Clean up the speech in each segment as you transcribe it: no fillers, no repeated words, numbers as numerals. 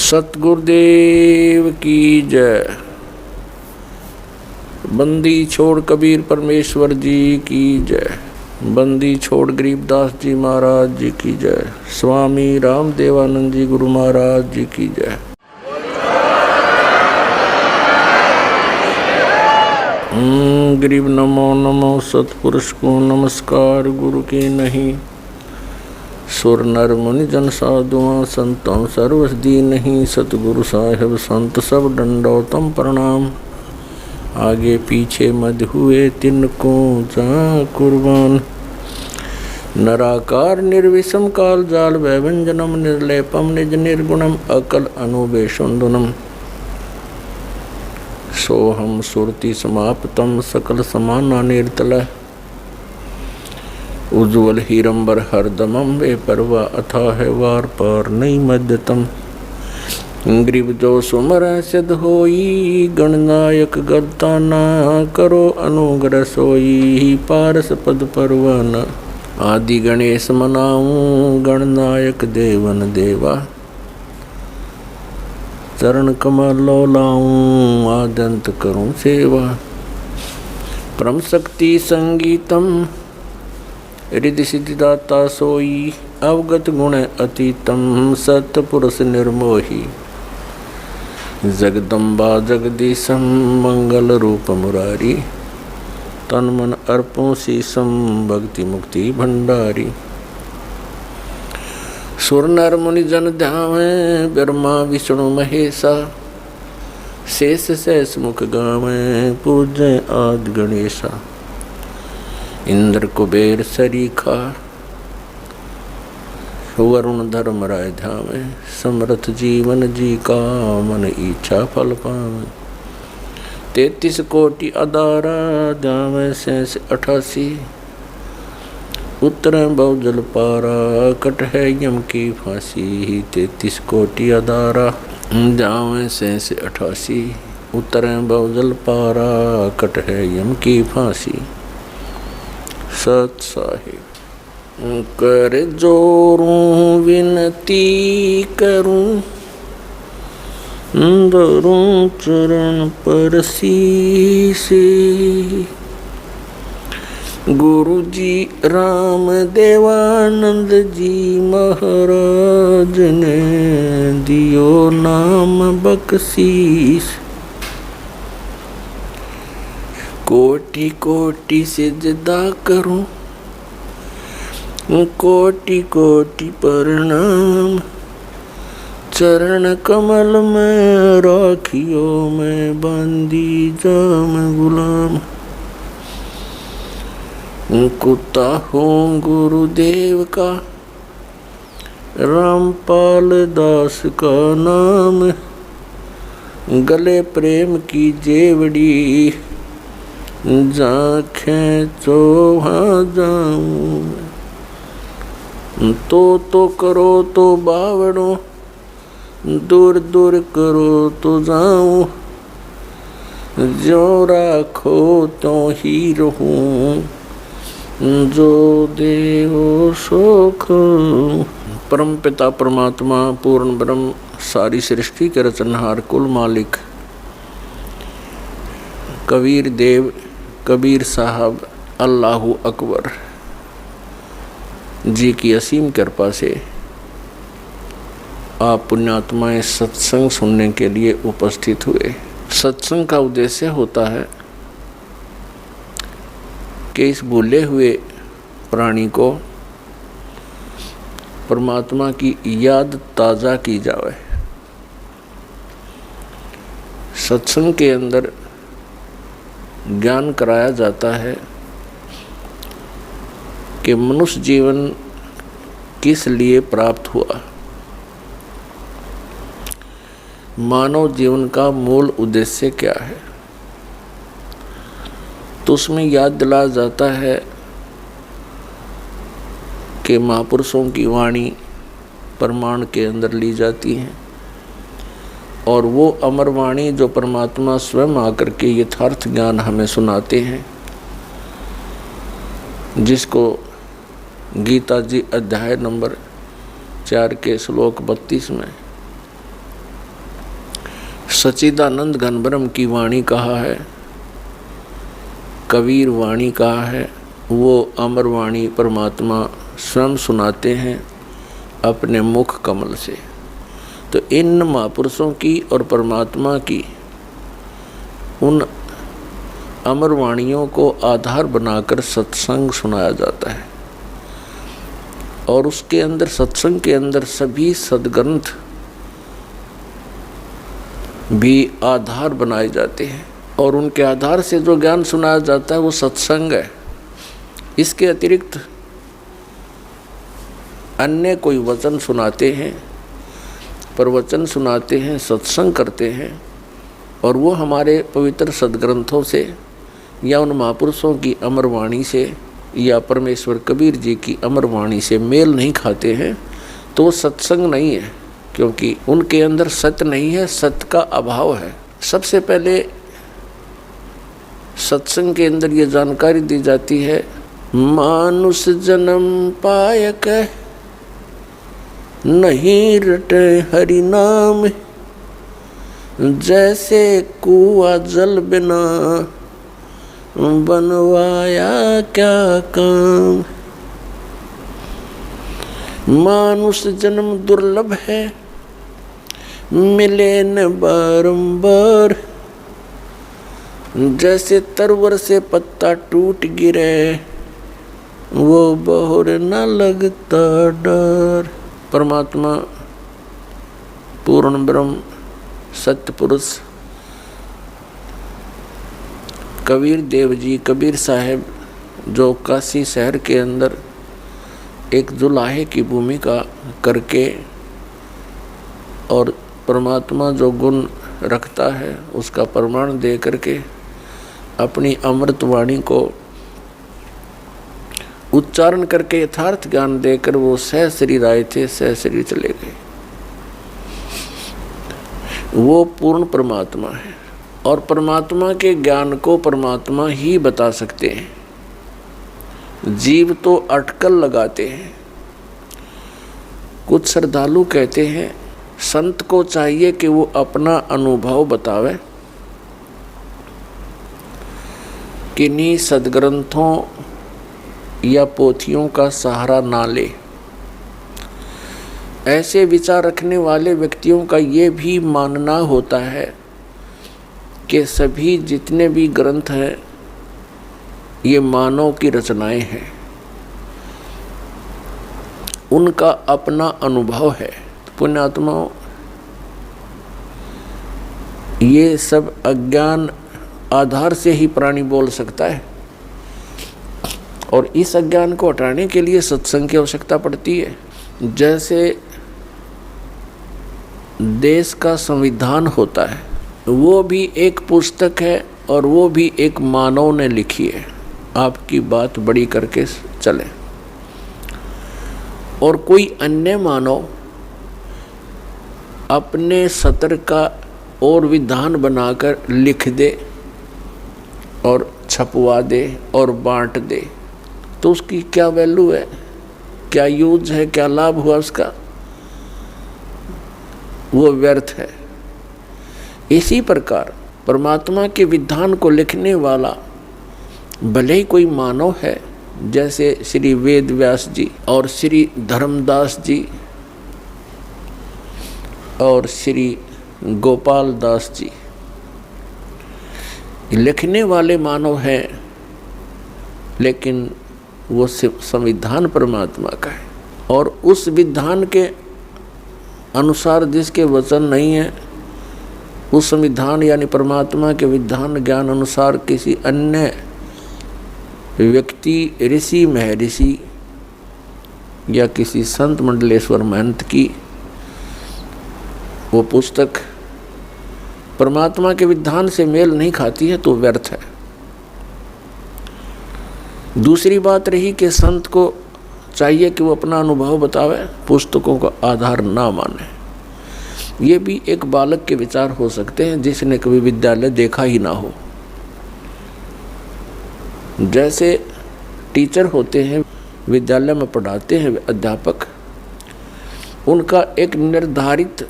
सतगुरुदेव की जय। बंदी छोड़ कबीर परमेश्वर जी की जय। बंदी छोड़ गरीबदास जी महाराज जी की जय। स्वामी रामदेवानंद जी गुरु महाराज जी की जय। गरीब नमो नमो सतपुरुष को नमस्कार गुरु की नहीं। सुर नर मुनि जन साधुआं संतों सर्वस दी नहीं। सतगुरु साहिब संत सब दंडोतम प्रणाम। आगे पीछे मध हुए तिनको जहाँ कुर्बान। नराकार निर्विषम काल जाल वैभंजनम निर्लेपम निज निर्गुणम अकल अनुबेशुंदुनम। सोहम सुरति समाप्तम सकल समाना निर्तल। उज्ज्वल हीरंबर हरदमम वे परवा अथा है वार पार नहीं मध्यतम। ग्रीव जो सुमर सिद्ध होई गणनायक गलता ना करो अनुग्रह सोई। पारस पद परवाना आदि गणेश मनाऊं गणनायक देवन देवा। चरण कमल लाऊं आदंत करूं सेवा। परम शक्ति संगीतम रिद्धि सिद्धिदाता सोई। अवगत गुण अतीतम सतपुरुष निर्मोही। जगदम्बा जगदीशम मंगल रूप मुरारी। तन मन अर्पों शीसम भक्ति मुक्ति भंडारी। सुर नर मुनि जन ध्यावे ब्रह्मा विष्णु महेशा। शेष शेष मुख गावे पूजय आदि गणेशा। इंद्र कुबेर सरीखा वरुण धर्म राय ध्यावे। समर्थ जीवन जी का मन इच्छा फल पावे। 33 कोटि अदारा ध्यावे शेष 88। उत्तर बहुजल पारा कट है यम की फांसी। 33 कोटि अदारा ध्यावे शेष 88। उत्तर बहुजल पारा कट है यम की फांसी। सत साहिब कर जोरूं विनती करूं धरूं चरण पर शीसे। गुरु जी राम देवानंद जी महाराज ने दियो नाम बख्शीश। कोटि कोटि सिजदा करूं कोटि कोटि प्रणाम। चरण कमल में राखियो मैं बंदी जाम गुलाम। कुत्ता हूँ गुरुदेव का रामपाल दास का नाम। गले प्रेम की जेवड़ी जाखें चोहा जाऊं। तो करो तो बावड़ो दूर दूर करो तो जाऊं। जो राखो तो ही रहूं जो देवो सुख। परम पिता परमात्मा पूर्ण ब्रह्म सारी सृष्टि के रचनहार कुल मालिक कबीर देव कबीर साहब अल्लाहु अकबर जी की असीम कृपा से आप पुण्यात्माएं सत्संग सुनने के लिए उपस्थित हुए। सत्संग का उद्देश्य होता है कि इस भूले हुए प्राणी को परमात्मा की याद ताज़ा की जाए। सत्संग के अंदर ज्ञान कराया जाता है कि मनुष्य जीवन किस लिए प्राप्त हुआ। मानव जीवन का मूल उद्देश्य क्या है। तो उसमें याद दिलाया जाता है कि महापुरुषों की वाणी प्रमाण के अंदर ली जाती है और वो अमर वाणी जो परमात्मा स्वयं आकर के यथार्थ ज्ञान हमें सुनाते हैं, जिसको गीता जी अध्याय नंबर 4 के श्लोक 32 में सच्चिदानंद घन ब्रह्म की वाणी कहा है, कबीर वाणी कहा है, वो अमर वाणी परमात्मा स्वयं सुनाते हैं अपने मुख कमल से। तो इन महापुरुषों की और परमात्मा की उन अमर वाणियों को आधार बनाकर सत्संग सुनाया जाता है, और उसके अंदर, सत्संग के अंदर सभी सद्ग्रंथ भी आधार बनाए जाते हैं, और उनके आधार से जो ज्ञान सुनाया जाता है वो सत्संग है। इसके अतिरिक्त अन्य कोई वचन सुनाते हैं, प्रवचन सुनाते हैं, सत्संग करते हैं, और वो हमारे पवित्र सद्ग्रंथों से या उन महापुरुषों की अमर वाणी से या परमेश्वर कबीर जी की अमर वाणी से मेल नहीं खाते हैं, तो वो सत्संग नहीं है, क्योंकि उनके अंदर सत्य नहीं है, सत्य का अभाव है। सबसे पहले सत्संग के अंदर ये जानकारी दी जाती है, मानुष जन्म पायक नहीं रटे हरि नाम, जैसे कुआं जल बिना बनवाया क्या काम। मानुष जन्म दुर्लभ है, मिले न बारंबार, जैसे तरवर से पत्ता टूट गिरे वो बहुर न लगता डर। परमात्मा पूर्ण ब्रह्म सत्य पुरुष कबीर देव जी, कबीर साहब, जो काशी शहर के अंदर एक जुलाहे की भूमिका करके और परमात्मा जो गुण रखता है उसका प्रमाण दे करके अपनी अमृत वाणी को उच्चारण करके यथार्थ ज्ञान देकर वो सह शरीर आए थे, सह शरीर चले गए। वो पूर्ण परमात्मा है, और परमात्मा के ज्ञान को परमात्मा ही बता सकते हैं। जीव तो अटकल लगाते हैं। कुछ श्रद्धालु कहते हैं संत को चाहिए कि वो अपना अनुभव बतावे, किन्हीं सद्ग्रंथों या पोथियों का सहारा ना ले। ऐसे विचार रखने वाले व्यक्तियों का ये भी मानना होता है कि सभी जितने भी ग्रंथ हैं ये मानव की रचनाएं हैं, उनका अपना अनुभव है। पुण्यात्माओं, ये सब अज्ञान आधार से ही प्राणी बोल सकता है, और इस अज्ञान को हटाने के लिए सत्संग की आवश्यकता पड़ती है। जैसे देश का संविधान होता है, वो भी एक पुस्तक है और वो भी एक मानव ने लिखी है। आपकी बात बड़ी करके चले, और कोई अन्य मानव अपने सतर का और विधान बनाकर लिख दे और छपवा दे और बांट दे, तो उसकी क्या वैल्यू है, क्या यूज है, क्या लाभ हुआ उसका? वो व्यर्थ है। इसी प्रकार परमात्मा के विधान को लिखने वाला भले ही कोई मानव है, जैसे श्री वेद व्यास जी और श्री धर्मदास जी और श्री गोपाल दास जी, लिखने वाले मानव हैं, लेकिन वो संविधान परमात्मा का है, और उस विधान के अनुसार जिसके वचन नहीं है, उस संविधान यानी परमात्मा के विधान ज्ञान अनुसार किसी अन्य व्यक्ति, ऋषि महर्षि या किसी संत मंडलेश्वर महंत की वो पुस्तक परमात्मा के विधान से मेल नहीं खाती है, तो व्यर्थ है। दूसरी बात रही कि संत को चाहिए कि वो अपना अनुभव बतावे, पुस्तकों का आधार ना माने। ये भी एक बालक के विचार हो सकते हैं जिसने कभी विद्यालय देखा ही ना हो। जैसे टीचर होते हैं, विद्यालय में पढ़ाते हैं अध्यापक, उनका एक निर्धारित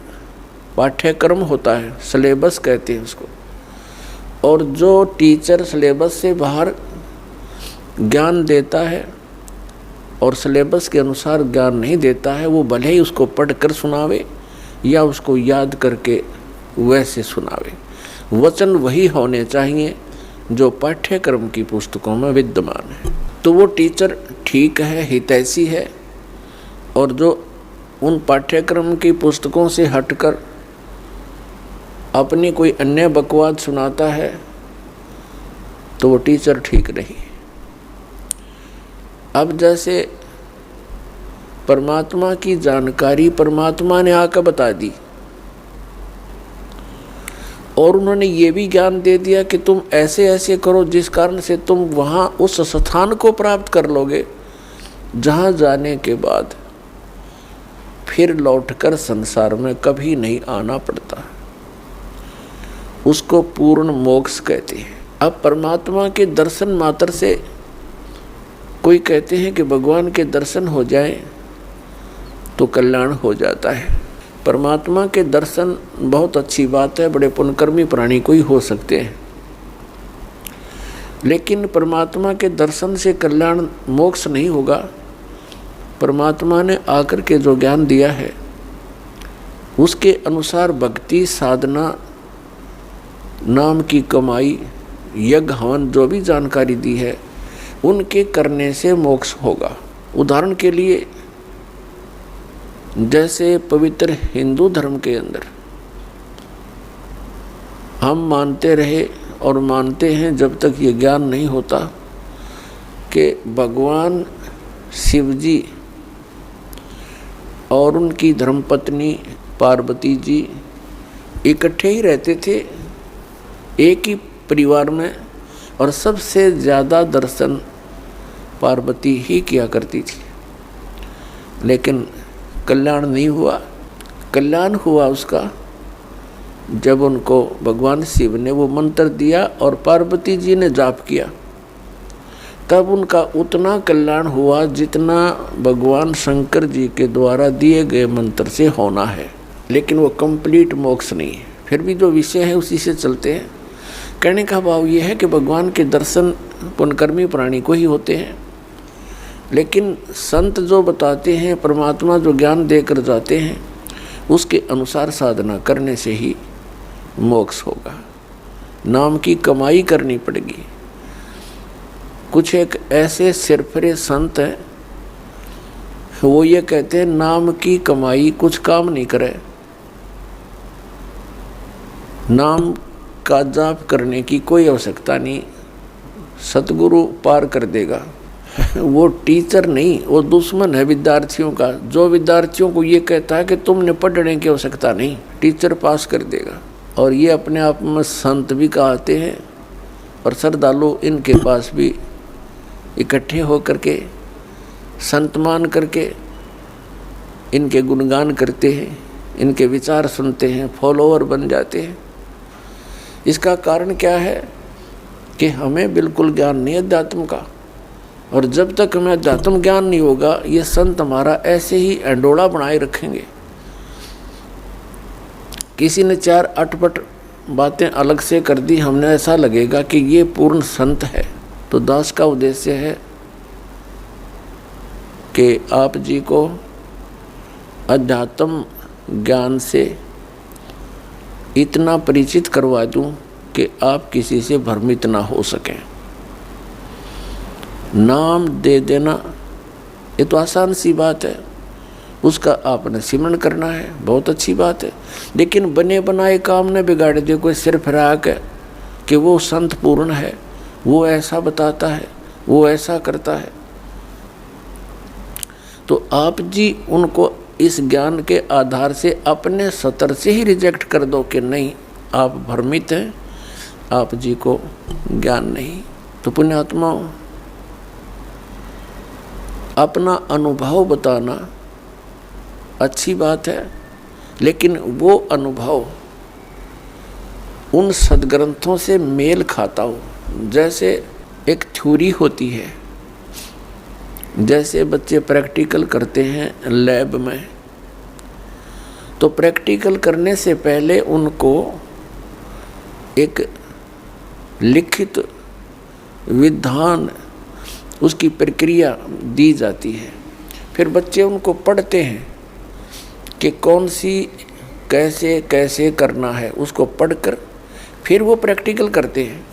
पाठ्यक्रम होता है, सिलेबस कहते हैं उसको। और जो टीचर सिलेबस से बाहर ज्ञान देता है और सिलेबस के अनुसार ज्ञान नहीं देता है, वो भले ही उसको पढ़कर सुनावे या उसको याद करके वैसे सुनावे। वचन वही होने चाहिए जो पाठ्यक्रम की पुस्तकों में विद्यमान है। तो वो टीचर ठीक है, हितैषी है। और जो उन पाठ्यक्रम की पुस्तकों से हटकर अपनी कोई अन्य बकवाद सुनाता है तो वो टीचर ठीक नहीं। अब जैसे परमात्मा की जानकारी परमात्मा ने आकर बता दी और उन्होंने ये भी ज्ञान दे दिया कि तुम ऐसे ऐसे करो जिस कारण से तुम वहाँ उस स्थान को प्राप्त कर लोगे जहाँ जाने के बाद फिर लौटकर संसार में कभी नहीं आना पड़ता। उसको पूर्ण मोक्ष कहते हैं। अब परमात्मा के दर्शन मात्र से, कोई कहते हैं कि भगवान के दर्शन हो जाए तो कल्याण हो जाता है। परमात्मा के दर्शन बहुत अच्छी बात है, बड़े पुण्यकर्मी प्राणी को ही हो सकते हैं, लेकिन परमात्मा के दर्शन से कल्याण मोक्ष नहीं होगा। परमात्मा ने आकर के जो ज्ञान दिया है उसके अनुसार भक्ति साधना, नाम की कमाई, यज्ञ हवन जो भी जानकारी दी है उनके करने से मोक्ष होगा। उदाहरण के लिए जैसे पवित्र हिंदू धर्म के अंदर हम मानते रहे और मानते हैं जब तक ये ज्ञान नहीं होता कि भगवान शिव जी और उनकी धर्मपत्नी पार्वती जी इकट्ठे ही रहते थे एक ही परिवार में, और सबसे ज़्यादा दर्शन पार्वती ही किया करती थी। लेकिन कल्याण नहीं हुआ। कल्याण हुआ उसका जब उनको भगवान शिव ने वो मंत्र दिया और पार्वती जी ने जाप किया, तब उनका उतना कल्याण हुआ जितना भगवान शंकर जी के द्वारा दिए गए मंत्र से होना है। लेकिन वो कंप्लीट मोक्ष नहीं है। फिर भी जो विषय है उसी से चलते हैं। कहने का भाव ये है कि भगवान के दर्शन पुण्यकर्मी प्राणी को ही होते हैं, लेकिन संत जो बताते हैं, परमात्मा जो ज्ञान देकर जाते हैं, उसके अनुसार साधना करने से ही मोक्ष होगा। नाम की कमाई करनी पड़ेगी। कुछ एक ऐसे सिरफरे संत हैं, वो ये कहते हैं नाम की कमाई कुछ काम नहीं करे, नाम का जाप करने की कोई आवश्यकता नहीं, सतगुरु पार कर देगा। वो टीचर नहीं, वो दुश्मन है विद्यार्थियों का, जो विद्यार्थियों को ये कहता है कि तुमने पढ़ने की आवश्यकता नहीं, टीचर पास कर देगा। और ये अपने आप में संत भी कहते हैं और श्रद्धालु इनके पास भी इकट्ठे होकर के संत मान करके इनके गुणगान करते हैं, इनके विचार सुनते हैं, फॉलोअर बन जाते हैं। इसका कारण क्या है कि हमें बिल्कुल ज्ञान नहीं अध्यात्म का, और जब तक हमें अध्यात्म ज्ञान नहीं होगा ये संत हमारा ऐसे ही एंडोला बनाए रखेंगे। किसी ने 4 अटपट बातें अलग से कर दी, हमने ऐसा लगेगा कि ये पूर्ण संत है। तो दास का उद्देश्य है कि आप जी को अध्यात्म ज्ञान से इतना परिचित करवा दूं कि आप किसी से भ्रमित ना हो सकें। नाम दे देना ये तो आसान सी बात है, उसका आपने सिमरण करना है, बहुत अच्छी बात है। लेकिन बने बनाए काम ने बिगाड़ दे कोई सिर फिरा के कि वो संत पूर्ण है, वो ऐसा बताता है, वो ऐसा करता है। तो आप जी उनको इस ज्ञान के आधार से अपने सतर से ही रिजेक्ट कर दो कि नहीं, आप भ्रमित हैं, आप जी को ज्ञान नहीं। तो पुण्यात्माओं, अपना अनुभव बताना अच्छी बात है, लेकिन वो अनुभव उन सदग्रंथों से मेल खाता हो। जैसे एक थ्योरी होती है, जैसे बच्चे प्रैक्टिकल करते हैं लैब में, तो प्रैक्टिकल करने से पहले उनको एक लिखित विधान, उसकी प्रक्रिया दी जाती है। फिर बच्चे उनको पढ़ते हैं कि कौन सी कैसे कैसे करना है, उसको पढ़कर फिर वो प्रैक्टिकल करते हैं।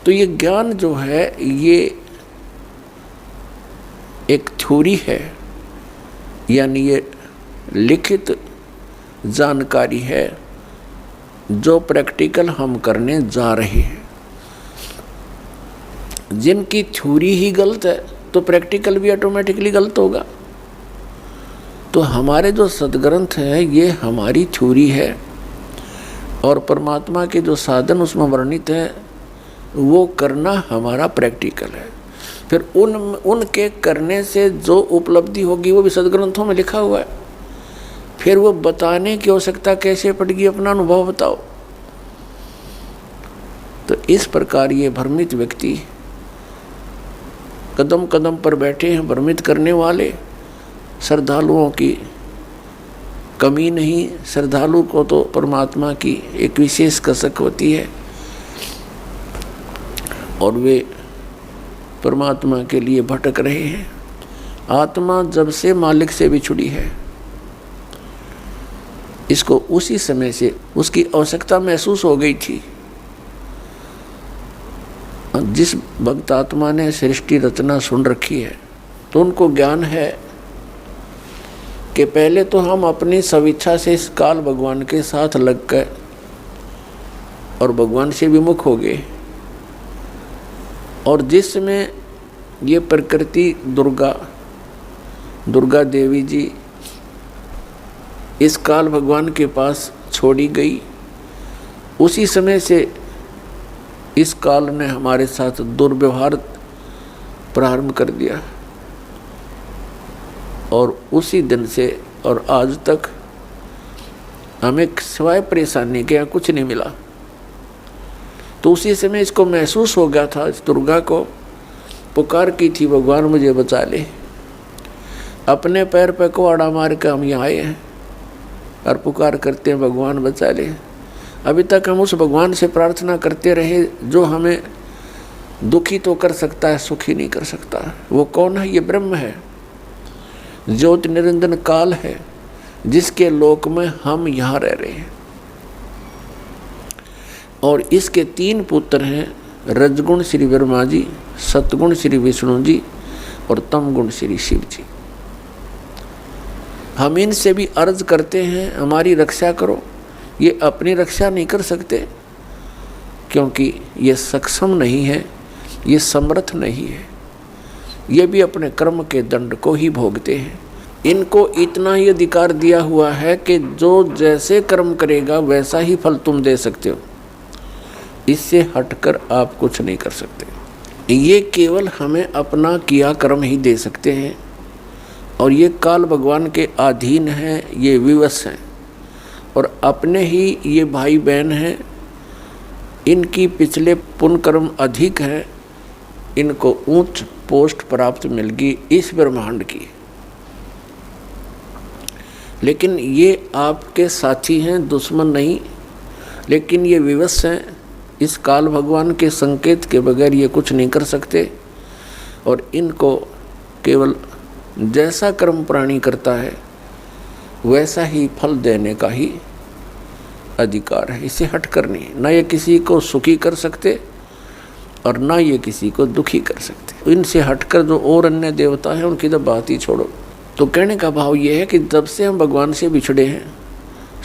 तो ये ज्ञान जो है ये एक थ्योरी है, यानी ये लिखित जानकारी है जो प्रैक्टिकल हम करने जा रहे हैं। जिनकी थ्योरी ही गलत है तो प्रैक्टिकल भी ऑटोमेटिकली गलत होगा। तो हमारे जो सदग्रंथ है ये हमारी थ्योरी है और परमात्मा के जो साधन उसमें वर्णित है वो करना हमारा प्रैक्टिकल है। फिर उनके करने से जो उपलब्धि होगी वो भी सदग्रंथों में लिखा हुआ है। फिर वो बताने की आवश्यकता कैसे पड़ेगी, अपना अनुभव बताओ। तो इस प्रकार ये भ्रमित व्यक्ति कदम कदम पर बैठे हैं, भ्रमित करने वाले। श्रद्धालुओं की कमी नहीं, श्रद्धालु को तो परमात्मा की एक विशेष कसक होती है और वे परमात्मा के लिए भटक रहे हैं। आत्मा जब से मालिक से बिछुड़ी है, इसको उसी समय से उसकी आवश्यकता महसूस हो गई थी। जिस भक्त आत्मा ने सृष्टि रचना सुन रखी है तो उनको ज्ञान है कि पहले तो हम अपनी स्वेच्छा से इस काल भगवान के साथ लग गए और भगवान से विमुख हो गए। और जिसमें ये प्रकृति दुर्गा देवी जी इस काल भगवान के पास छोड़ी गई, उसी समय से इस काल ने हमारे साथ दुर्व्यवहार प्रारंभ कर दिया और उसी दिन से और आज तक हमें सिवाय परेशानी के यहाँ कुछ नहीं मिला। तो उसी समय इसको महसूस हो गया था, इस दुर्गा को पुकार की थी, भगवान मुझे बचा ले। अपने पैर पे कुआड़ा मार के हम यहाँ आए हैं और पुकार करते हैं भगवान बचा ले। अभी तक हम उस भगवान से प्रार्थना करते रहे जो हमें दुखी तो कर सकता है, सुखी नहीं कर सकता। वो कौन है? ये ब्रह्म है, ज्योति निरंजन काल है, जिसके लोक में हम यहाँ रह रहे हैं। और इसके 3 पुत्र हैं, रजगुण श्री ब्रह्मा जी, सतगुण श्री विष्णु जी और तमगुण श्री शिव जी। हम इनसे भी अर्ज करते हैं हमारी रक्षा करो। ये अपनी रक्षा नहीं कर सकते क्योंकि ये सक्षम नहीं है, ये समर्थ नहीं है। ये भी अपने कर्म के दंड को ही भोगते हैं। इनको इतना ही अधिकार दिया हुआ है कि जो जैसे कर्म करेगा वैसा ही फल तुम दे सकते हो, इससे हटकर आप कुछ नहीं कर सकते। ये केवल हमें अपना किया कर्म ही दे सकते हैं और ये काल भगवान के अधीन हैं, ये विवश हैं और अपने ही ये भाई बहन हैं। इनकी पिछले पुण्य कर्म अधिक है, इनको उच्च पोस्ट प्राप्त मिल गई इस ब्रह्मांड की। लेकिन ये आपके साथी हैं, दुश्मन नहीं। लेकिन ये विवश हैं, इस काल भगवान के संकेत के बगैर ये कुछ नहीं कर सकते और इनको केवल जैसा कर्म प्राणी करता है वैसा ही फल देने का ही अधिकार है। इसे हटकर नहीं, ना ये किसी को सुखी कर सकते और ना ये किसी को दुखी कर सकते। इनसे हटकर जो और अन्य देवता हैं उनकी तो बात ही छोड़ो। तो कहने का भाव ये है कि जब से हम भगवान से बिछड़े हैं,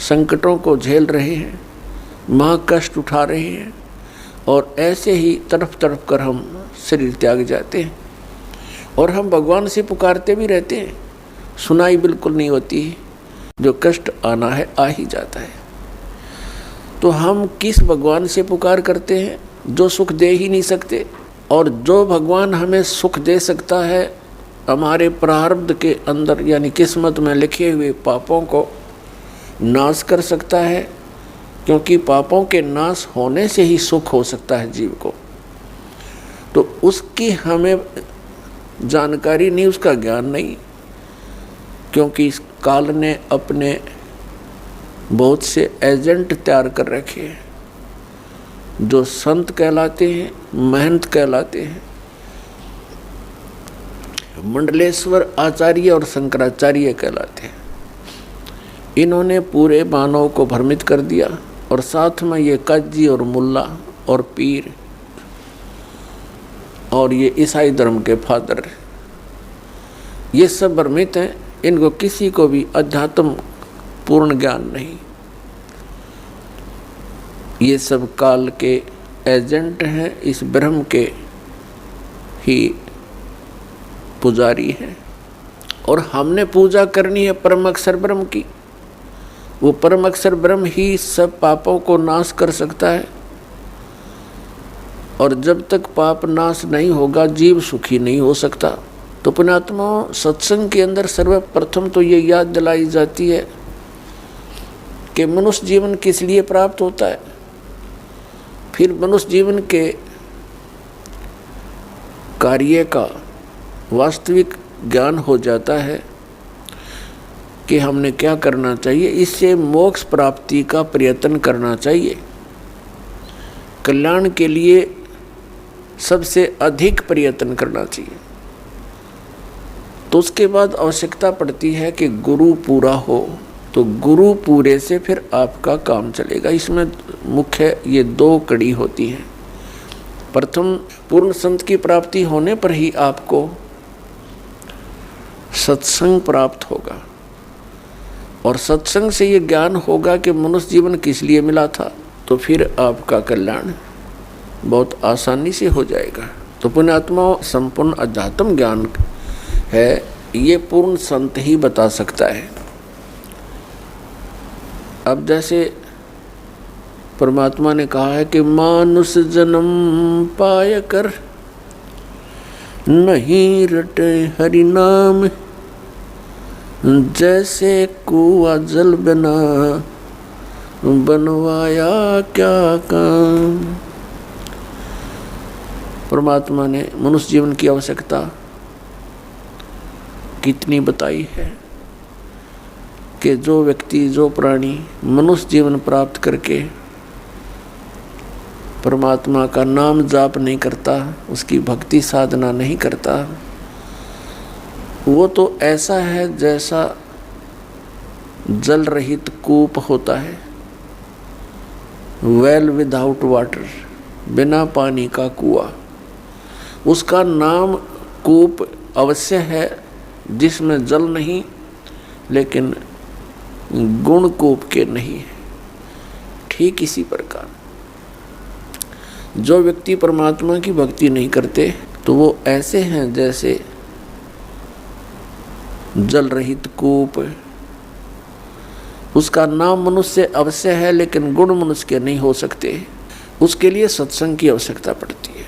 संकटों को झेल रहे हैं, महाकष्ट उठा रहे हैं और ऐसे ही तड़प तड़प कर हम शरीर त्याग जाते हैं और हम भगवान से पुकारते भी रहते हैं, सुनाई बिल्कुल नहीं होती। जो कष्ट आना है आ ही जाता है। तो हम किस भगवान से पुकार करते हैं जो सुख दे ही नहीं सकते, और जो भगवान हमें सुख दे सकता है हमारे प्रारब्ध के अंदर यानी किस्मत में लिखे हुए पापों को नाश कर सकता है, क्योंकि पापों के नाश होने से ही सुख हो सकता है जीव को। तो उसकी हमें जानकारी नहीं, उसका ज्ञान नहीं, क्योंकि इस काल ने अपने बहुत से एजेंट तैयार कर रखे हैं जो संत कहलाते हैं, महंत कहलाते हैं। मंडलेश्वर आचार्य और शंकराचार्य कहलाते हैं। इन्होंने पूरे मानव को भ्रमित कर दिया और साथ में ये काजी और मुल्ला और पीर और ये ईसाई धर्म के फादर, ये सब भ्रमित हैं। इनको किसी को भी अध्यात्म पूर्ण ज्ञान नहीं। ये सब काल के एजेंट हैं, इस ब्रह्म के ही पुजारी हैं। और हमने पूजा करनी है परम अक्षर ब्रह्म की। वो परम अक्षर ब्रह्म ही सब पापों को नाश कर सकता है। और जब तक पाप नाश नहीं होगा जीव सुखी नहीं हो सकता। तो पुण्यात्माओं, सत्संग के अंदर सर्वप्रथम तो ये याद दिलाई जाती है कि मनुष्य जीवन किस लिए प्राप्त होता है। फिर मनुष्य जीवन के कार्य का वास्तविक ज्ञान हो जाता है कि हमने क्या करना चाहिए। इससे मोक्ष प्राप्ति का प्रयत्न करना चाहिए। कल्याण के लिए सबसे अधिक प्रयत्न करना चाहिए। तो उसके बाद आवश्यकता पड़ती है कि गुरु पूरा हो। तो गुरु पूरे से फिर आपका काम चलेगा। इसमें मुख्य ये दो कड़ी होती हैं। प्रथम, पूर्ण संत की प्राप्ति होने पर ही आपको सत्संग प्राप्त होगा और सत्संग से ये ज्ञान होगा कि मनुष्य जीवन किस लिए मिला था। तो फिर आपका कल्याण बहुत आसानी से हो जाएगा। तो पुण्यात्माओं, संपूर्ण अध्यात्म ज्ञान है ये पूर्ण संत ही बता सकता है। अब जैसे परमात्मा ने कहा है कि मानुष जन्म पाय कर नहीं रटे हरि नाम, जैसे कुआ जल बिना बनवाया क्या काम। परमात्मा ने मनुष्य जीवन की आवश्यकता कितनी बताई है कि जो व्यक्ति, जो प्राणी मनुष्य जीवन प्राप्त करके परमात्मा का नाम जाप नहीं करता, उसकी भक्ति साधना नहीं करता, वो तो ऐसा है जैसा जल रहित कूप होता है, वेल विदाउट वाटर, बिना पानी का कुआं। उसका नाम कूप अवश्य है जिसमें जल नहीं, लेकिन गुण कूप के नहीं है। ठीक इसी प्रकार जो व्यक्ति परमात्मा की भक्ति नहीं करते तो वो ऐसे हैं जैसे जल रहित कूप। उसका नाम मनुष्य अवश्य है लेकिन गुण मनुष्य के नहीं हो सकते। उसके लिए सत्संग की आवश्यकता पड़ती है।